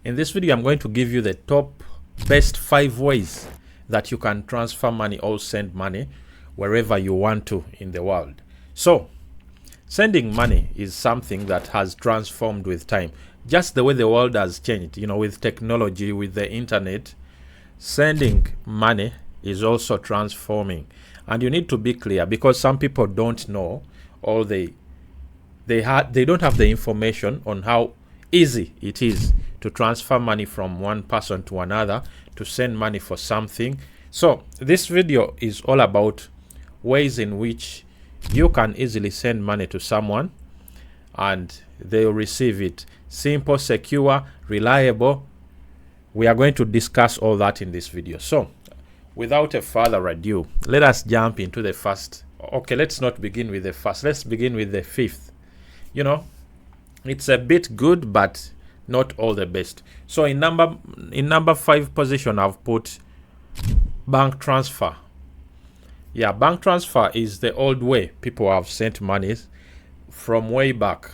In this video, I'm going to give you the top best 5 ways that you can transfer money or send money wherever you want to in the world. So, sending money is something that has transformed with time. Just the way the world has changed, with technology, with the internet, sending money is also transforming. And you need to be clear, because some people don't know, or they don't have the information on how easy it is to transfer money from one person to another, to send money for something. So this video is all about ways in which you can easily send money to someone and they'll receive it. Simple, secure, reliable. We are going to discuss all that in this video. So without a further ado, let us jump into the first. Okay, let's not begin with the first. Let's begin with the fifth. It's a bit good, but not all the best. So in number 5 position, I've put bank transfer. Yeah, bank transfer is the old way people have sent money from way back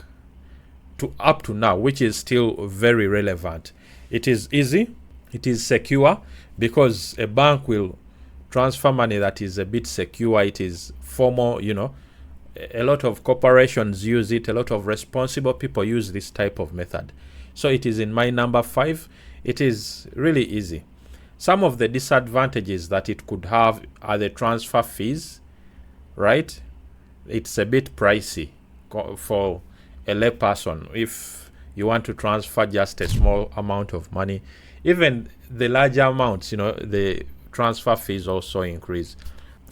to up to now, which is still very relevant. It is easy, it is secure, because a bank will transfer money that is a bit secure. It is formal, a lot of corporations use it, a lot of responsible people use this type of method. So it is in my number 5. It is really easy. Some of the disadvantages that it could have are the transfer fees, right? It's a bit pricey for a layperson if you want to transfer just a small amount of money. Even the larger amounts, the transfer fees also increase.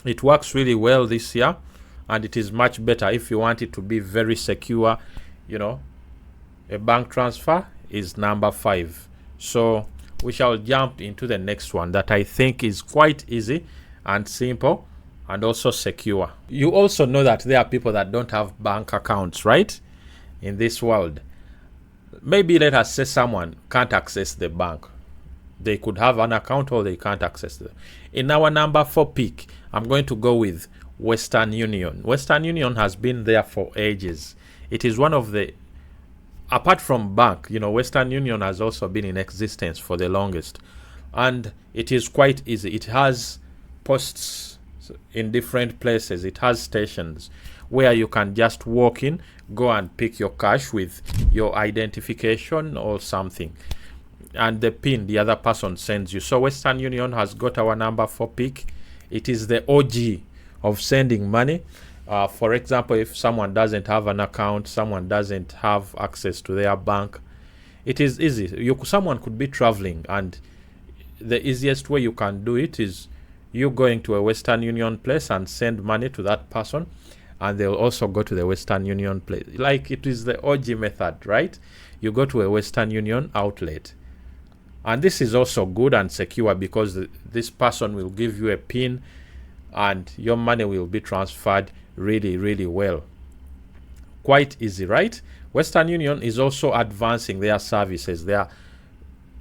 It works really well this year, and it is much better if you want it to be very secure. A bank transfer is number 5. So we shall jump into the next one that I think is quite easy and simple and also secure. You also know that there are people that don't have bank accounts, right? In this world. Maybe let us say someone can't access the bank. They could have an account or they can't access it. In our number 4 pick, I'm going to go with Western Union. Western Union has been there for ages. It is one of the, apart from bank, Western Union has also been in existence for the longest. And it is quite easy. It has posts in different places. It has stations where you can just walk in, go and pick your cash with your identification or something, and the pin the other person sends you. So Western Union has got our number 4 pick. It is the OG of sending money. For example, if someone doesn't have an account, someone doesn't have access to their bank, it is easy. Someone could be traveling, and the easiest way you can do it is you going to a Western Union place and send money to that person, and they'll also go to the Western Union place. Like, it is the OG method, right? You go to a Western Union outlet. And this is also good and secure, because this person will give you a PIN and your money will be transferred really, really well. Quite easy, right? Western Union is also advancing their services. They are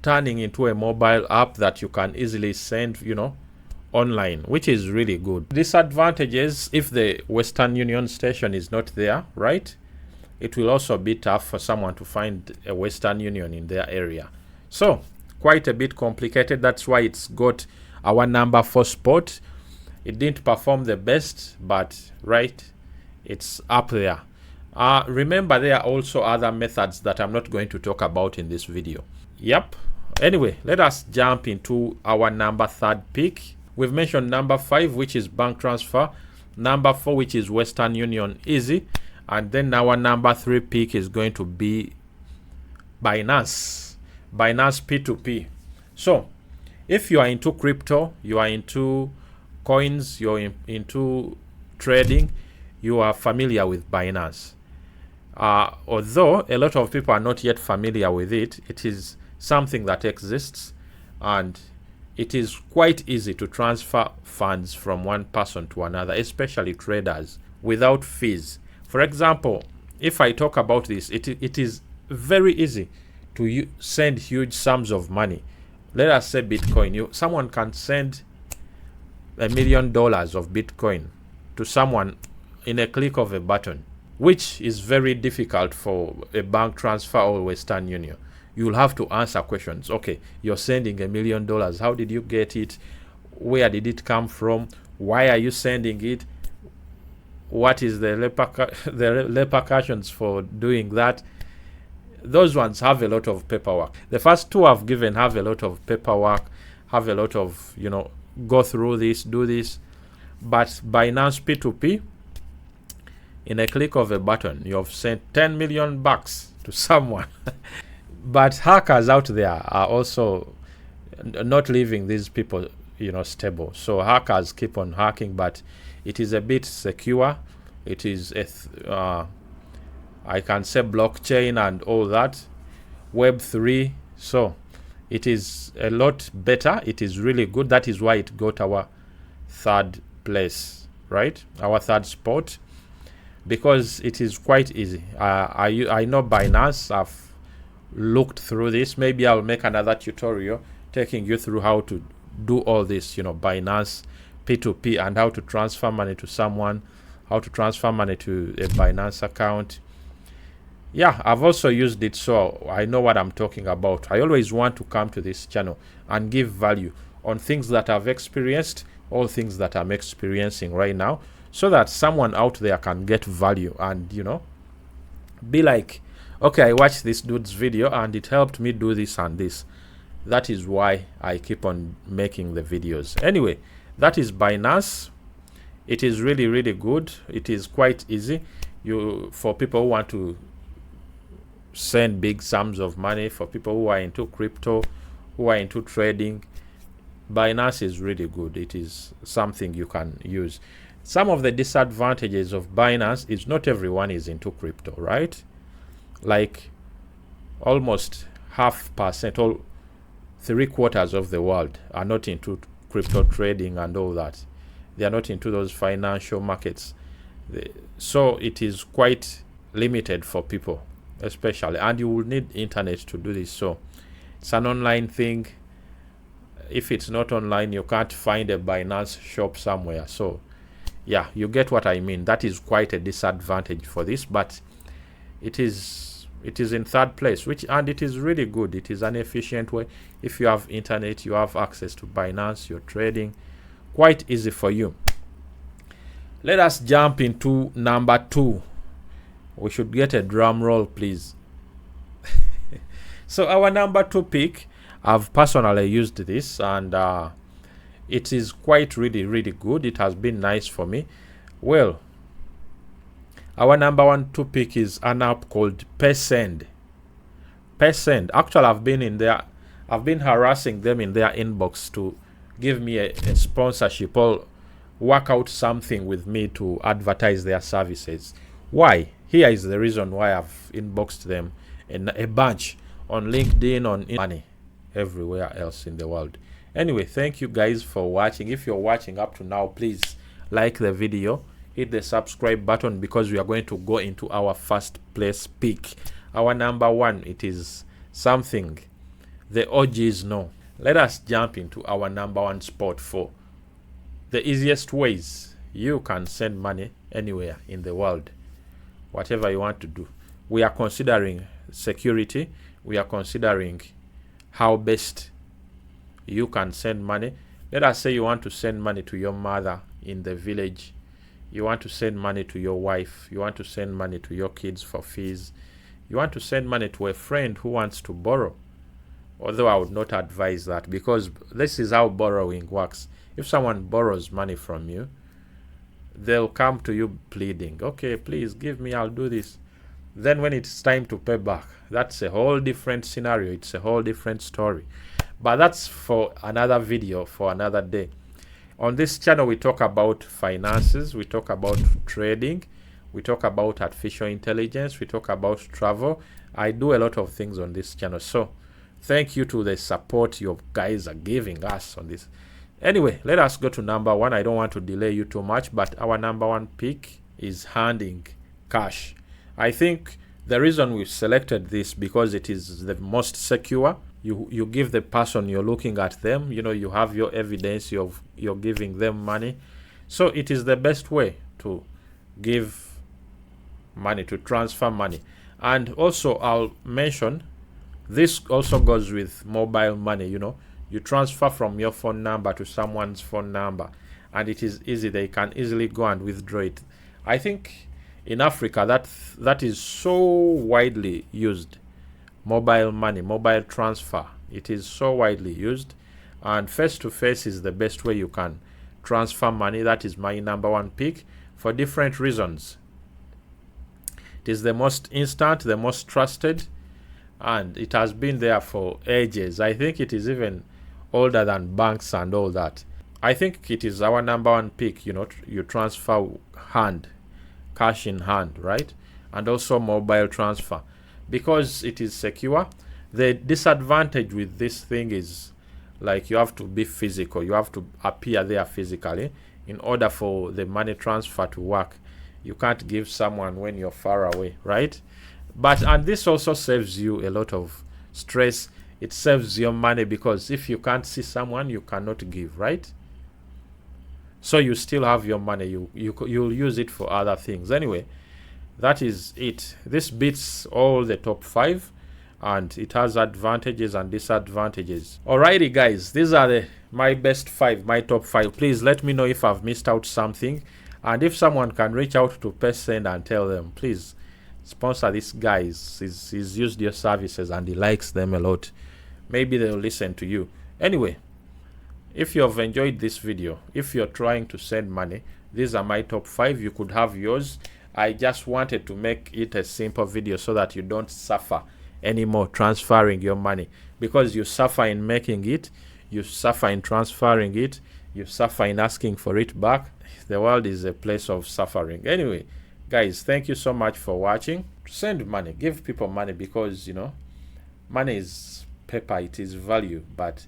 turning into a mobile app that you can easily send, online, which is really good. Disadvantages: if the Western Union station is not there, right? It will also be tough for someone to find a Western Union in their area. So quite a bit complicated. That's why it's got our number 4 spot. It didn't perform the best, but right, it's up there. Remember, there are also other methods that I'm not going to talk about in this video. Yep. Anyway, let us jump into our number 3rd pick. We've mentioned number 5, which is bank transfer. Number 4, which is Western Union, easy. And then our number 3 pick is going to be Binance. Binance P2P. So if you are into crypto, you are into coins, you're into trading, you are familiar with Binance. Although a lot of people are not yet familiar with it, it is something that exists, and it is quite easy to transfer funds from one person to another, especially traders, without fees. For example, if I talk about this, it is very easy to send huge sums of money. Let us say Bitcoin. Someone can send $1 million of Bitcoin to someone in a click of a button, which is very difficult for a bank transfer or Western Union. you'll have to answer questions. Okay, you're sending $1 million. How did you get it? Where did it come from? Why are you sending it? What is the repercussions for doing that? Those ones have a lot of paperwork. The first two I've given have a lot of paperwork, have a lot of, go through this, do this. But Binance P2P, in a click of a button, you've sent 10 million bucks to someone. But hackers out there are also not leaving these people, stable. So hackers keep on hacking, but it is a bit secure. It is I can say blockchain and all that, Web3. So it is a lot better. It is really good. That is why it got our third place, right? Our third spot, because it is quite easy. I know Binance. I've looked through this. Maybe I'll make another tutorial taking you through how to do all this, Binance P2P, and how to transfer money to someone, how to transfer money to a Binance account. Yeah, I've also used it, so I know what I'm talking about. I always want to come to this channel and give value on things that I've experienced, all things that I'm experiencing right now, so that someone out there can get value and, be like, okay, I watched this dude's video and it helped me do this and this. That is why I keep on making the videos. Anyway, that is Binance. It is really, really good. It is quite easy. For people who want to send big sums of money, for people who are into crypto, who are into trading, Binance is really good. It is something you can use. Some of the disadvantages of Binance is not everyone is into crypto, right? Like almost 0.5%, all 3/4 of the world are not into crypto trading and all that. They are not into those financial markets. So it is quite limited for people, especially, and you will need internet to do this. So it's an online thing. If it's not online, you can't find a Binance shop somewhere. So yeah, you get what I mean. That is quite a disadvantage for this, but it is in third place, and it is really good. It is an efficient way. If you have internet, you have access to Binance, you're trading, quite easy for you. Let us jump into number 2. We should get a drum roll, please. So our number 2 pick, I've personally used this, and it is quite really, really good. It has been nice for me. Well, our number 1 pick is an app called Paysend. Paysend. Actually, I've been harassing them in their inbox to give me a sponsorship or work out something with me to advertise their services. Why? Here is the reason why I've inboxed them in a bunch on LinkedIn, on money, everywhere else in the world. Anyway, thank you guys for watching. If you're watching up to now, please like the video, hit the subscribe button, because we are going to go into our first place pick. Our number 1, it is something the OGs know. Let us jump into our number 1 spot for the easiest ways you can send money anywhere in the world, whatever you want to do. We are considering security. We are considering how best you can send money. Let us say you want to send money to your mother in the village. You want to send money to your wife. You want to send money to your kids for fees. You want to send money to a friend who wants to borrow. Although I would not advise that, because this is how borrowing works. If someone borrows money from you, they'll come to you pleading, okay, please give me, I'll do this. Then when it's time to pay back, that's a whole different scenario. It's a whole different story. But that's for another video, for another day. On this channel, we talk about finances, we talk about trading, we talk about artificial intelligence, we talk about travel. I do a lot of things on this channel. So thank you to the support you guys are giving us on this. Anyway, let us go to number 1. I don't want to delay you too much, but our number 1 pick is handing cash. I think the reason we selected this, because it is the most secure. You give the person you're looking at them, you have your evidence, you're giving them money. So it is the best way to give money, to transfer money. And also I'll mention This also goes with mobile money. You transfer from your phone number to someone's phone number, and it is easy. They can easily go and withdraw it. I think in Africa that is so widely used. Mobile money, mobile transfer, it is so widely used, and face to face is the best way you can transfer money. That is my number one pick for different reasons. It is the most instant, the most trusted, and it has been there for ages. I think it is even older than banks and all that. I think it is our number one pick. You transfer cash in hand, right? And also mobile transfer, because it is secure. The disadvantage with this thing is, like, you have to be physical. You have to appear there physically in order for the money transfer to work. You can't give someone when you're far away, right? And this also saves you a lot of stress. It saves your money, because if you can't see someone, you cannot give, right? So you still have your money. You'll use it for other things. Anyway, that is it. This beats all the top 5, and it has advantages and disadvantages. Alrighty, guys, these are my best 5, my top 5. Please let me know if I've missed out something, and if someone can reach out to Paysend and tell them, please sponsor this guy. He's used your services and he likes them a lot. Maybe they'll listen to you. Anyway, if you have enjoyed this video, if you're trying to send money, these are my top 5. You could have yours. I just wanted to make it a simple video so that you don't suffer anymore transferring your money, because you suffer in making it, you suffer in transferring it, you suffer in asking for it back. The world is a place of suffering. Anyway, guys, thank you so much for watching. Send money, give people money, because money is paper, it is value, but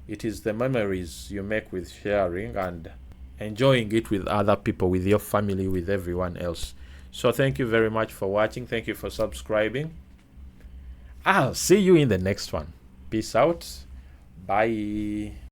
it is the memories you make with sharing and enjoying it with other people, with your family, with everyone else. So thank you very much for watching. Thank you for subscribing. I'll see you in the next one. Peace out. Bye.